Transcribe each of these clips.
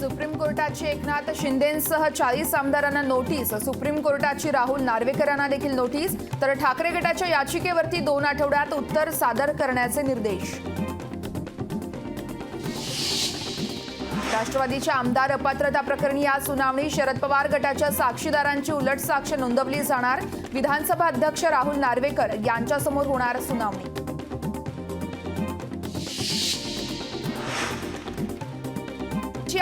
Supreme कोर्टाची Eknath शिंदेंसह 40 आमदारांना notice. Supreme कोर्टाची Rahul नार्वेकरांना देखील notice. तर ठाकरे गटाच्या याचिकेवरती 2 आठवड्यात उत्तर सादर करण्याचे निर्देश। राष्ट्रवादीच्या आमदार अपात्रता प्रकरणी आज सुनावणी। शरद पवार गटाच्या साक्षीदारांची उलट साक्ष नोंदवली जाणार। विधानसभा अध्यक्ष राहुल नार्वेकर यांच्यासमोर होणार सुनावणी।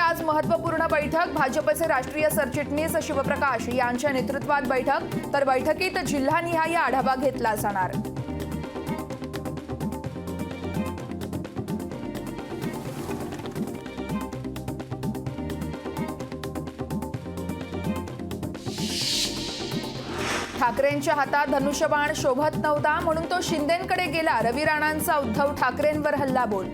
आज महत्त्वपूर्ण बैठक। भाजपचे राष्ट्रीय सरचिटणीस शिवप्रकाश यांच्या नेतृत्वात बैठक। तर बैठकीत जिल्हानिहाय आढावा घेतला जाणार। ठाकरेंच्या हातात धनुष्यबाण शोभत नव्हता म्हणून तो शिंदेंकडे गेला। रवी राणांचा उद्धव ठाकरेंवर हल्लाबोल।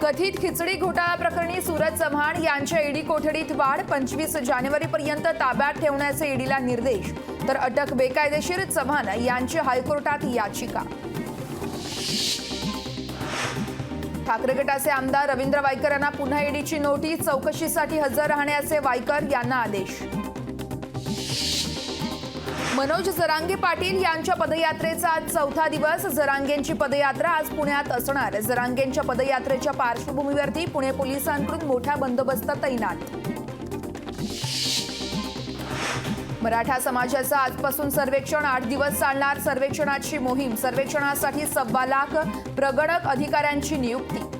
कथित खिचडी घोटाळा प्रकरणी सूरज चव्हाण यांच्या ईडी कोठडीत वाढ। 25 जानेवारीपर्यंत ताब्यात ठेवण्याचे ईडीला निर्देश। तर अटक बेकायदेशीर, चव्हाण यांची हायकोर्टात याचिका। ठाकरे गटाचे आमदार रवींद्र वायकर यांना पुन्हा ईडीची नोटीस। चौकशीसाठी हजर राहण्याचे वायकर यांना आदेश। मनोज जरांगे पाटील यांच्या पदयात्रेचा आज 4था दिवस। जरांगेंची पदयात्रा आज पुण्यात असणार। जरांगेंच्या पदयात्रेच्या पार्श्वभूमीवरती पुणे पोलिसांकडून मोठा बंदोबस्त तैनात। मराठा समाजाचा आजपासून सर्वेक्षण 8 दिवस चालणार। सर्वेक्षणाची मोहीम। सर्वेक्षणासाठी 1.25 लाख प्रगणक अधिकाऱ्यांची नियुक्ती।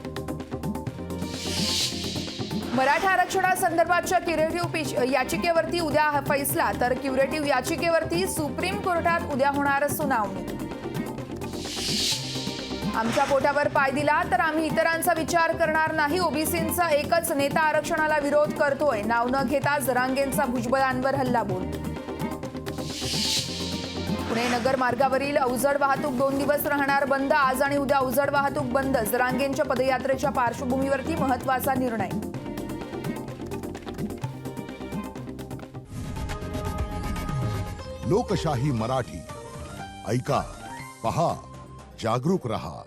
मराठा आरक्षणासंदर्भातच्या क्युरेटिव्ह याचिकेवरती उद्या फैसला। तर क्युरेटिव्ह याचिकेवरती सुप्रीम कोर्टात उद्या होणार सुनावणी। आमच्या पोटावर पाय दिला तर आम्ही इतरांचा विचार करणार नाही। ओबीसींचा एकच नेता आरक्षणाला विरोध करतोय। नाव न घेता जरांगेंचा भुजबळांवर हल्लाबोल। पुणे नगर मार्गावरील अवजड वाहतूक 2 दिवस राहणार बंद। आज आणि उद्या अवजड वाहतूक बंद। जरांगेंच्या पदयात्रेच्या पार्श्वभूमीवरती महत्त्वाचा निर्णय। लोकशाही मराठी ऐका, पहा, जागरूक रहा।